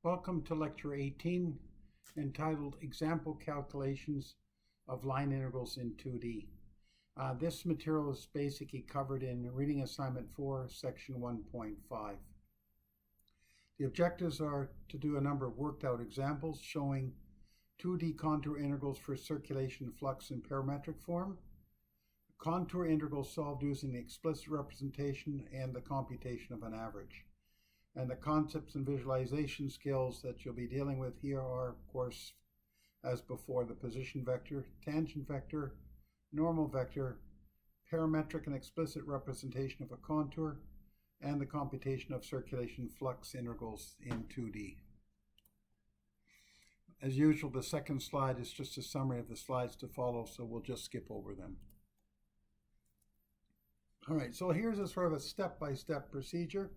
Welcome to Lecture 18, entitled Example Calculations of Line Integrals in 2D. This material is basically covered in Reading Assignment 4, Section 1.5. The objectives are to do a number of worked out examples showing 2D contour integrals for circulation, flux, and parametric form, contour integrals solved using the explicit representation and the computation of an average. And the concepts and visualization skills that you'll be dealing with here are, of course, as before, the position vector, tangent vector, normal vector, parametric and explicit representation of a contour, and the computation of circulation flux integrals in 2D. As usual, the second slide is just a summary of the slides to follow, so we'll just skip over them. All right, so here's a sort of a step-by-step procedure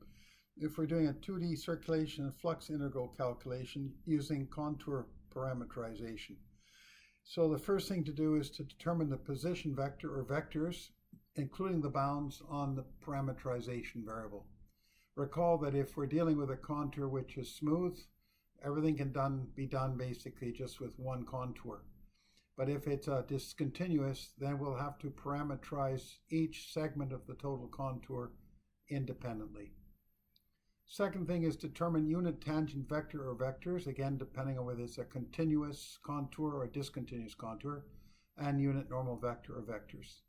if we're doing a 2D circulation and flux integral calculation using contour parameterization. So the first thing to do is to determine the position vector or vectors, including the bounds on the parameterization variable. Recall that if we're dealing with a contour which is smooth, everything can be done basically just with one contour. But if it's discontinuous, then we'll have to parameterize each segment of the total contour independently. Second thing is determine unit tangent vector or vectors, again depending on whether it's a continuous contour or a discontinuous contour, and unit normal vector or vectors.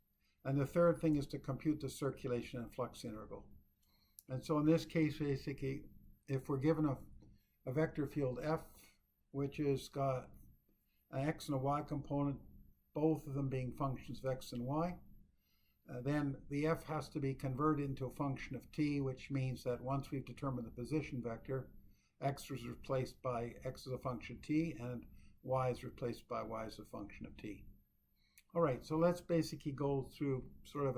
And the third thing is to compute the circulation and flux integral. And so in this case, basically, if we're given a vector field F, which has got an x and a y component, both of them being functions of x and y, then the f has to be converted into a function of t, which means that once we've determined the position vector, x is replaced by x as a function of t, and y is replaced by y as a function of t. All right, so let's basically go through sort of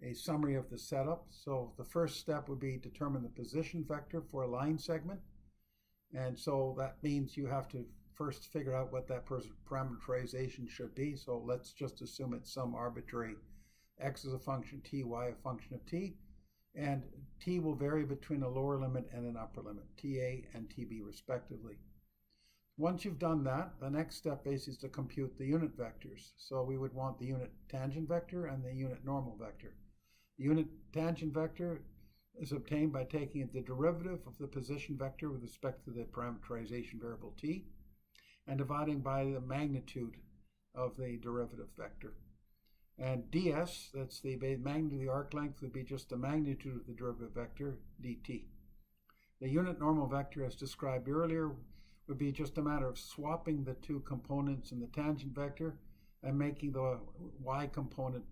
a summary of the setup. So the first step would be determine the position vector for a line segment. And so that means you have to first figure out what that parameterization should be. So let's just assume it's some arbitrary x is a function of t, y a function of t, and t will vary between a lower limit and an upper limit, ta and tb respectively. Once you've done that, the next step basically is to compute the unit vectors. So we would want the unit tangent vector and the unit normal vector. The unit tangent vector is obtained by taking the derivative of the position vector with respect to the parameterization variable t and dividing by the magnitude of the derivative vector. And ds, that's the magnitude of the arc length, would be just the magnitude of the derivative vector, dt. The unit normal vector, as described earlier, would be just a matter of swapping the two components in the tangent vector and making the y component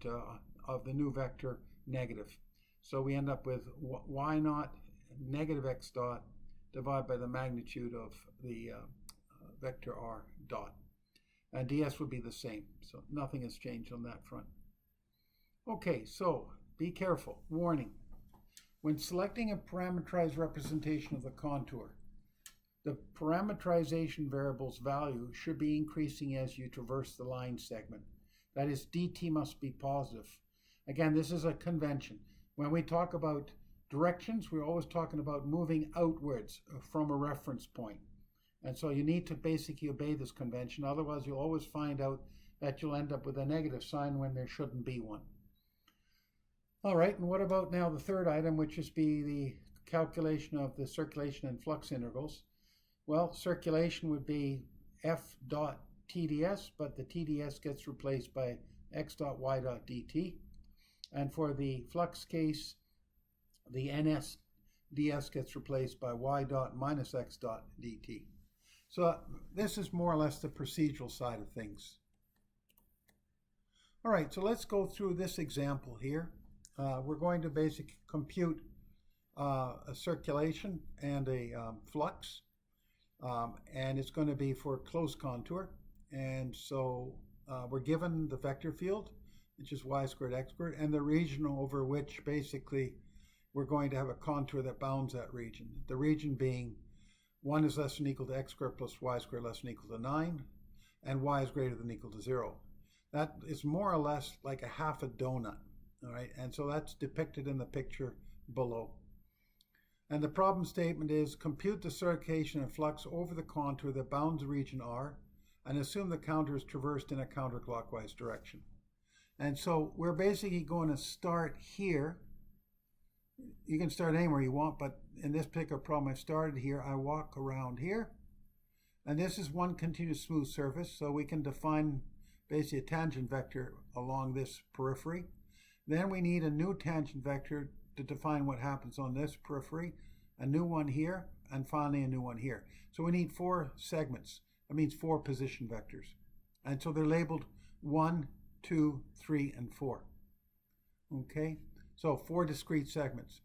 of the new vector negative. So we end up with y naught negative x dot divided by the magnitude of the vector r dot. And ds would be the same, so nothing has changed on that front. Okay, so be careful. Warning. When selecting a parameterized representation of the contour, the parameterization variable's value should be increasing as you traverse the line segment. That is, dt must be positive. Again, this is a convention. When we talk about directions, we're always talking about moving outwards from a reference point. And so you need to basically obey this convention. Otherwise, you'll always find out that you'll end up with a negative sign when there shouldn't be one. All right, and what about now the third item, which is the calculation of the circulation and flux integrals? Well, circulation would be f dot TDS, but the TDS gets replaced by x dot y dot dt. And for the flux case, the ns ds gets replaced by y dot minus x dot dt. So this is more or less the procedural side of things. All right, so let's go through this example here. We're going to basically compute a circulation and a flux, and it's going to be for closed contour. And so we're given the vector field, which is y squared x squared, and the region over which basically we're going to have a contour that bounds that region. The region being 1 is less than or equal to x squared plus y squared less than or equal to 9, and y is greater than or equal to 0. That is more or less like a half a donut, all right? And so that's depicted in the picture below. And the problem statement is compute the circulation and flux over the contour that bounds the region R and assume the contour is traversed in a counterclockwise direction. And so we're basically going to start here. You can start anywhere you want, but in this particular problem, I've started here. I walk around here. And this is one continuous smooth surface, so we can define basically a tangent vector along this periphery. Then we need a new tangent vector to define what happens on this periphery, a new one here, and finally a new one here. So we need 4 segments. That means 4 position vectors. And so they're labeled 1, 2, 3, and 4. Okay, so 4 discrete segments.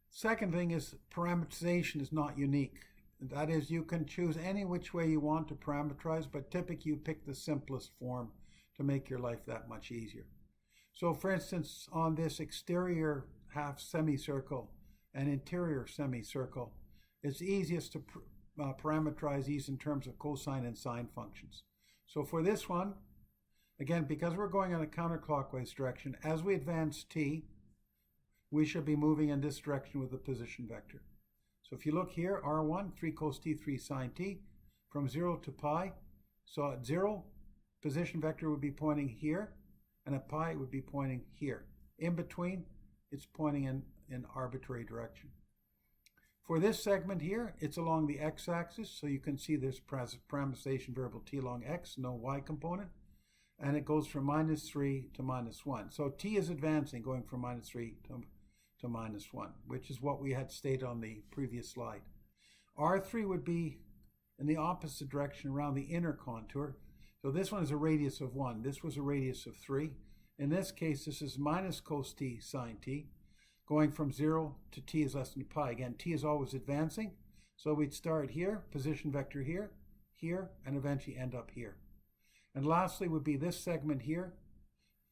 Second thing is parameterization is not unique. That is, you can choose any which way you want to parameterize, but typically you pick the simplest form to make your life that much easier. So for instance, on this exterior half semicircle and interior semicircle, it's easiest to parameterize these in terms of cosine and sine functions. So for this one, again, because we're going in a counterclockwise direction, as we advance t, we should be moving in this direction with the position vector. So if you look here, R1, 3 cos t, 3 sine t, from 0 to pi. So at 0, position vector would be pointing here, and at pi it would be pointing here. In between, it's pointing in arbitrary direction. For this segment here, it's along the x-axis, so you can see there's parameterization variable t along x, no y component, and it goes from -3 to -1. So t is advancing, going from -3 to -1, which is what we had stated on the previous slide. R3 would be in the opposite direction around the inner contour. So this one is a radius of 1. This was a radius of 3. In this case, this is minus cos t sine t, going from 0 to t is less than pi. Again, t is always advancing. So we'd start here, position vector here, here, and eventually end up here. And lastly would be this segment here,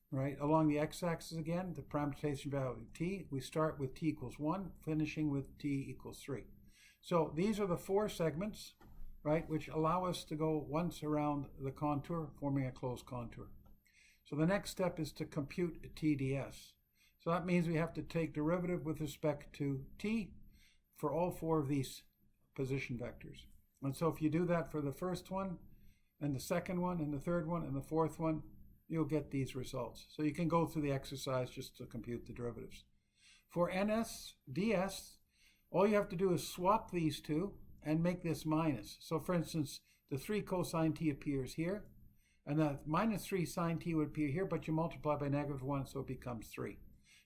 right, along the x-axis again, the parameterization value of t. We start with t equals 1, finishing with t equals 3. So these are the 4 segments, right, which allow us to go once around the contour, forming a closed contour. So the next step is to compute TDS. So that means we have to take derivative with respect to t for all 4 of these position vectors. And so if you do that for the first one, and the second one, and the third one, and the fourth one, you'll get these results. So you can go through the exercise just to compute the derivatives. For NS, DS, all you have to do is swap these two and make this minus. So for instance, the 3 cosine t appears here, and the -3 sine t would appear here, but you multiply by -1, so it becomes 3.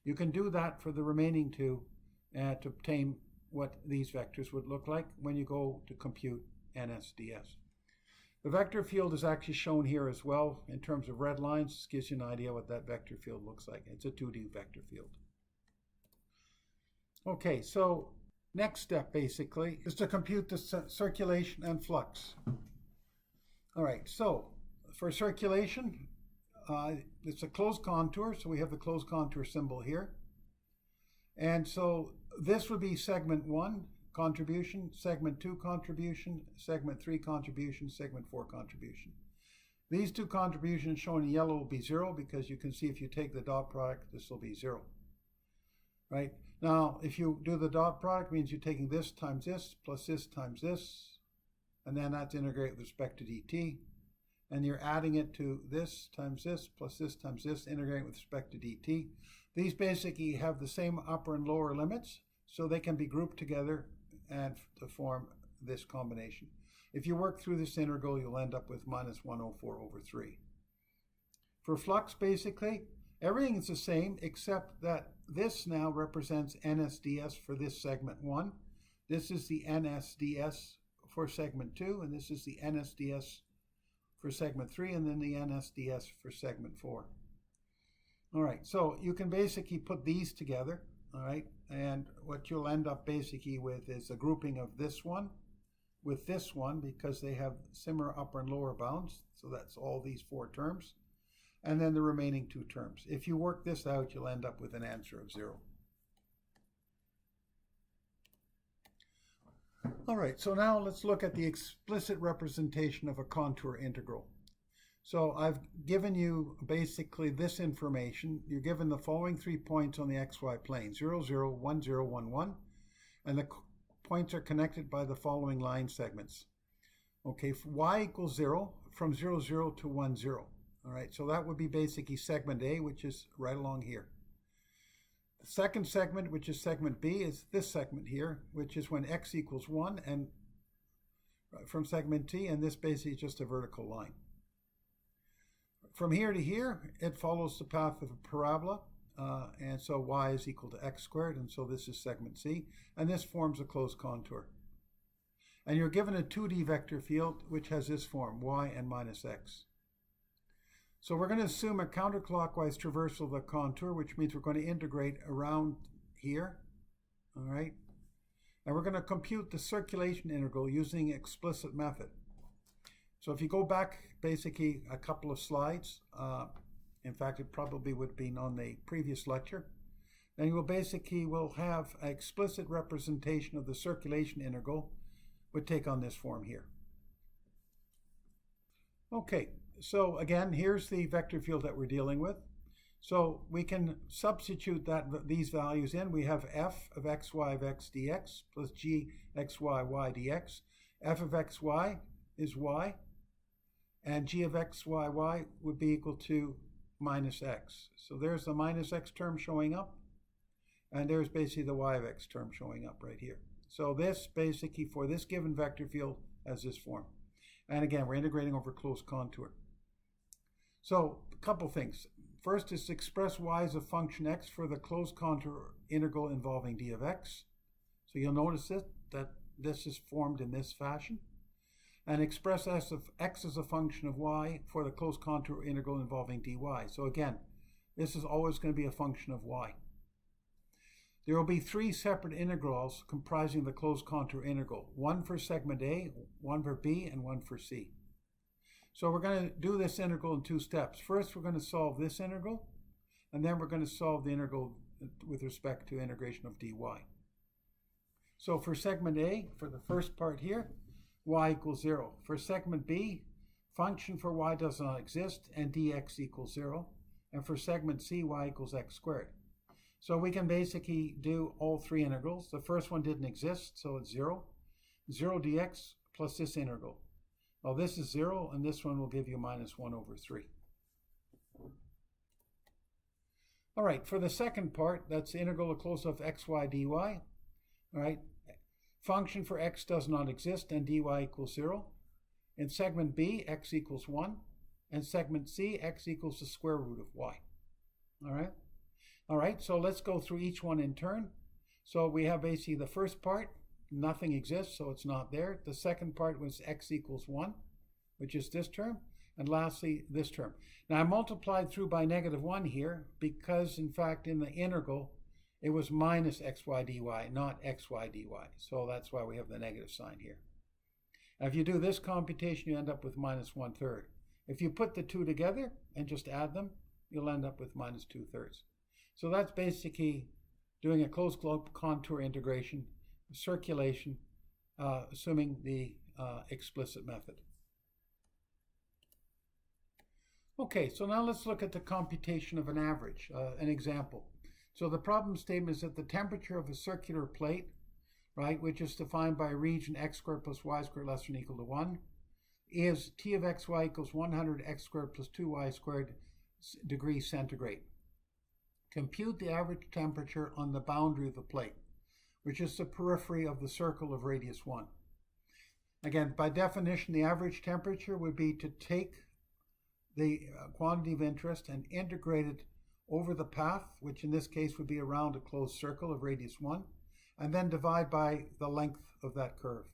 You can do that for the remaining 2 to obtain what these vectors would look like when you go to compute NS, DS. The vector field is actually shown here as well in terms of red lines. This gives you an idea what that vector field looks like. It's a 2D vector field. Okay, so next step basically is to compute the circulation and flux. All right, so for circulation, it's a closed contour, so we have the closed contour symbol here. And so this would be segment 1 contribution, segment 2 contribution, segment 3 contribution, segment 4 contribution. These 2 contributions shown in yellow will be 0 because you can see if you take the dot product, this will be 0. Right? Now, if you do the dot product, it means you're taking this times this plus this times this, and then that's integrated with respect to dt. And you're adding it to this times this plus this times this, integrating with respect to dt. These basically have the same upper and lower limits, so they can be grouped together and to form this combination. If you work through this integral, you'll end up with -104/3. For flux, basically, everything is the same except that this now represents NSDS for this segment 1. This is the NSDS for segment 2, and this is the NSDS for segment 3, and then the NSDS for segment 4. All right, so you can basically put these together, all right, and what you'll end up basically with is a grouping of this one with this one because they have similar upper and lower bounds, so that's all these 4 terms, and then the remaining 2 terms. If you work this out, you'll end up with an answer of 0. All right, so now let's look at the explicit representation of a contour integral. So I've given you basically this information. You're given the following 3 points on the xy plane, 0, 0, 1, 0, 1, 1, and the points are connected by the following line segments. Okay, y equals 0 from 0, 0 to 1, 0. All right, so that would be basically segment A, which is right along here. The second segment, which is segment B, is this segment here, which is when x equals 1, and from segment T, and this basically is just a vertical line. From here to here, it follows the path of a parabola, and so y is equal to x squared, and so this is segment C, and this forms a closed contour. And you're given a 2D vector field which has this form, y and minus x. So we're going to assume a counterclockwise traversal of the contour, which means we're going to integrate around here, all right? And we're going to compute the circulation integral using explicit method. So if you go back basically a couple of slides, in fact it probably would have been on the previous lecture, then you will have an explicit representation of the circulation integral would take on this form here. Okay, so again, here's the vector field that we're dealing with. So we can substitute these values in. We have f of xy of x dx plus g xy y dx. F of xy is y, and g of xy y would be equal to minus x. So there's the minus x term showing up, and there's basically the y of x term showing up right here. So this basically, for this given vector field, has this form. And again, we're integrating over closed contour. So a couple things. First is to express y as a function x for the closed contour integral involving d of x. So you'll notice that this is formed in this fashion. And express s of x as a function of y for the closed contour integral involving dy. So again, this is always going to be a function of y. There will be three separate integrals comprising the closed contour integral. One for segment A, one for B, and one for C. So we're going to do this integral in two steps. First, we're going to solve this integral, and then we're going to solve the integral with respect to integration of dy. So for segment A, for the first part here, y equals 0. For segment B, function for y does not exist, and dx equals 0. And for segment C, y equals x squared. So we can basically do all three integrals. The first one didn't exist, so it's 0. 0 dx plus this integral. Well, this is 0, and this one will give you minus 1 over 3. All right, for the second part, that's the integral of closed of xy dy. All right, function for x does not exist, and dy equals 0. In segment B, x equals 1. And segment C, x equals the square root of y. All right? All right, so let's go through each one in turn. So we have basically the first part, nothing exists, so it's not there. The second part was x equals 1, which is this term. And lastly, this term. Now I multiplied through by negative 1 here because, in fact, in the integral, it was minus xy dy, not xy dy. So that's why we have the negative sign here. Now if you do this computation, you end up with minus 1/3. If you put the two together and just add them, you'll end up with minus 2/3. So that's basically doing a closed contour integration, circulation, assuming the explicit method. Okay, so now let's look at the computation of an average, an example. So the problem statement is that the temperature of a circular plate, right, which is defined by a region x squared plus y squared less than or equal to 1, is T of xy equals 100 x squared plus 2y squared degrees centigrade. Compute the average temperature on the boundary of the plate, which is the periphery of the circle of radius 1. Again, by definition, the average temperature would be to take the quantity of interest and integrate it over the path, which in this case would be around a closed circle of radius 1, and then divide by the length of that curve.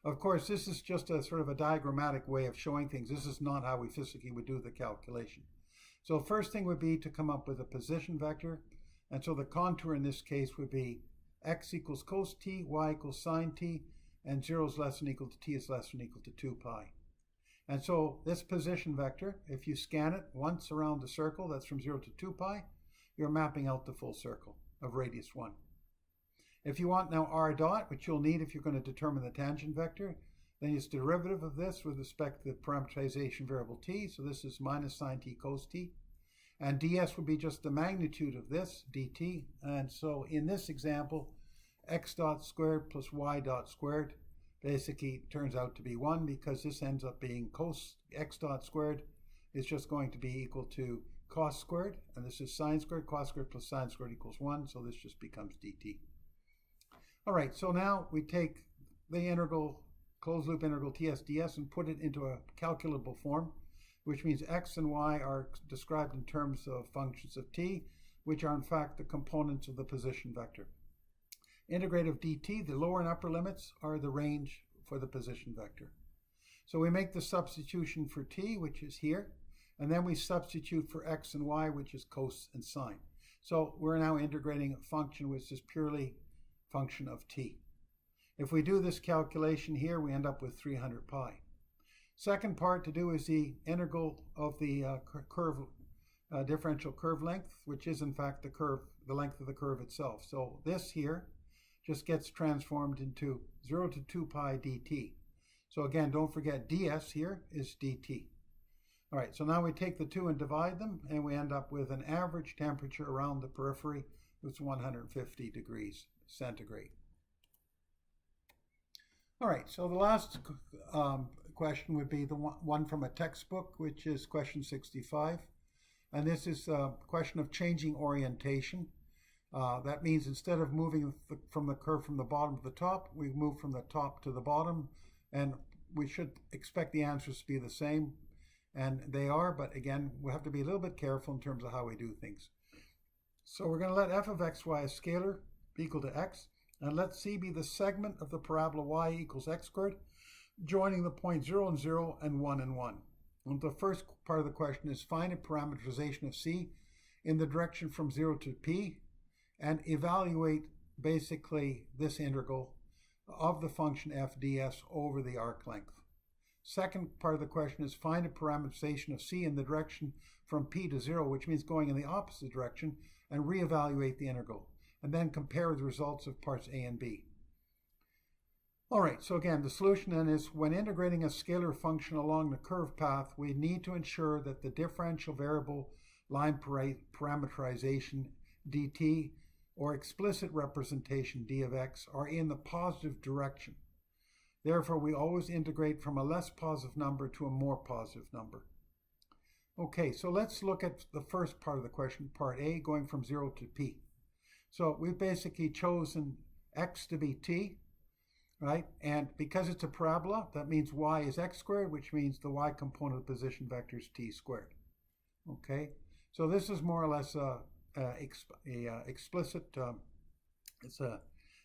Of course, this is just a sort of a diagrammatic way of showing things. This is not how we physically would do the calculation. So first thing would be to come up with a position vector. And so the contour in this case would be x equals cos t, y equals sine t, and 0 is less than or equal to t is less than or equal to 2 pi. And so this position vector, if you scan it once around the circle, that's from 0 to 2 pi, you're mapping out the full circle of radius 1. If you want now r dot, which you'll need if you're going to determine the tangent vector, then it's derivative of this with respect to the parameterization variable t. So this is minus sine t cos t. And ds would be just the magnitude of this, dt. And so in this example, x dot squared plus y dot squared basically turns out to be 1 because this ends up being cos x dot squared is just going to be equal to cos squared, and this is sine squared. Cos squared plus sine squared equals 1, so this just becomes dt. All right, so now we take the integral, closed loop integral ts ds, and put it into a calculable form, which means x and y are described in terms of functions of t, which are in fact the components of the position vector. Integrate of dt, the lower and upper limits are the range for the position vector. So we make the substitution for t, which is here, and then we substitute for x and y, which is cos and sine. So we're now integrating a function which is purely function of t. If we do this calculation here, we end up with 300 pi. Second part to do is the integral of the differential curve length, which is in fact the length of the curve itself. So this here just gets transformed into 0 to 2 pi dt. So again, don't forget ds here is dt. All right, so now we take the two and divide them, and we end up with an average temperature around the periphery, which is 150 degrees centigrade. All right, so the last question would be the one from a textbook, which is question 65. And this is a question of changing orientation. That means instead of moving from the curve from the bottom to the top, we move from the top to the bottom, and we should expect the answers to be the same, and they are, but again, we have to be a little bit careful in terms of how we do things. So we're going to let f of xy, a scalar, be equal to x, and let c be the segment of the parabola y equals x squared, joining the point 0 and 0 and 1 and 1. And the first part of the question is find a parameterization of c in the direction from 0 to p, and evaluate basically this integral of the function f ds over the arc length. Second part of the question is find a parameterization of c in the direction from p to 0, which means going in the opposite direction, and reevaluate the integral, and then compare the results of parts a and b. All right, so again, the solution then is when integrating a scalar function along the curve path, we need to ensure that the differential variable line parameterization dt or explicit representation d of x are in the positive direction. Therefore, we always integrate from a less positive number to a more positive number. Okay, so let's look at the first part of the question, part A, going from 0 to p. So we've basically chosen x to be t, right? And because it's a parabola, that means y is x squared, which means the y component of the position vector is t squared. Okay, so this is more or less explicit.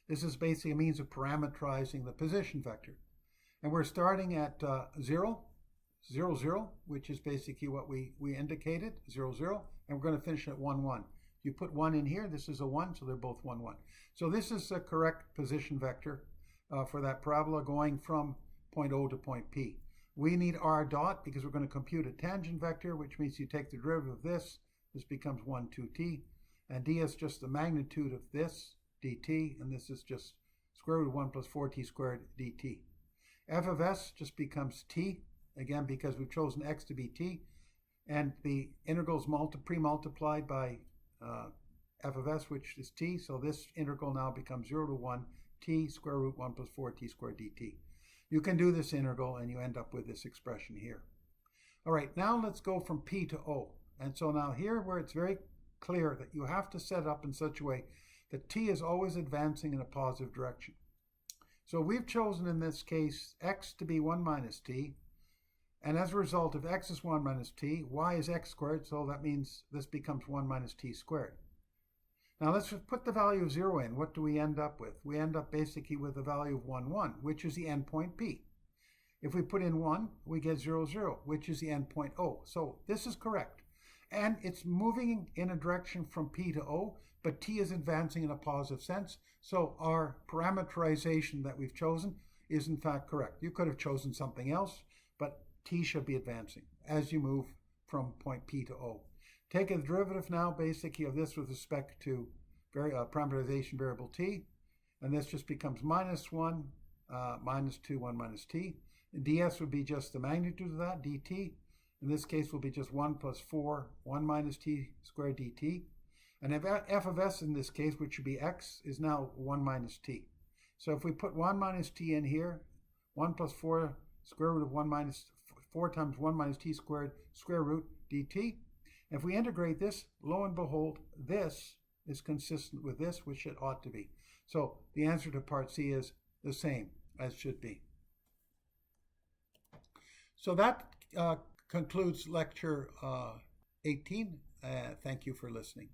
This is basically a means of parameterizing the position vector. And we're starting at 0, 0, 0, which is basically what we indicated, 0, 0, and we're going to finish at 1, 1. You put 1 in here, this is a 1, so they're both 1, 1. So this is the correct position vector for that parabola going from point O to point P. We need r dot because we're going to compute a tangent vector, which means you take the derivative of this becomes 1, 2t, and d is just the magnitude of this, dt, and this is just square root of 1 plus 4t squared dt. F of s just becomes t, again because we've chosen x to be t, and the integral is pre-multiplied by f of s, which is t, so this integral now becomes 0 to 1 t square root 1 plus 4t squared dt. You can do this integral and you end up with this expression here. All right, now let's go from p to o. And so now here where it's very clear that you have to set up in such a way that t is always advancing in a positive direction. So we've chosen in this case x to be 1 minus t, and as a result, if x is 1 minus t, y is x squared, so that means this becomes 1 minus t squared. Now let's just put the value of 0 in. What do we end up with? We end up basically with the value of 1, 1, which is the endpoint p. If we put in 1, we get 0, 0, which is the endpoint o. So this is correct. And it's moving in a direction from p to o, but t is advancing in a positive sense. So our parameterization that we've chosen is in fact correct. You could have chosen something else, but t should be advancing as you move from point p to o. Take a derivative now basically of this with respect to parameterization variable t, and this just becomes minus 1, minus 2, 1 minus t. And ds would be just the magnitude of that, dt. In this case will be just 1 plus 4, 1 minus t squared dt. And f of s in this case, which should be x, is now 1 minus t. So if we put 1 minus t in here, 1 plus 4 square root of 1 minus 4 times 1 minus t squared square root dt. If we integrate this, lo and behold, this is consistent with this, which it ought to be. So the answer to part C is the same as should be. So that concludes lecture 18. Thank you for listening.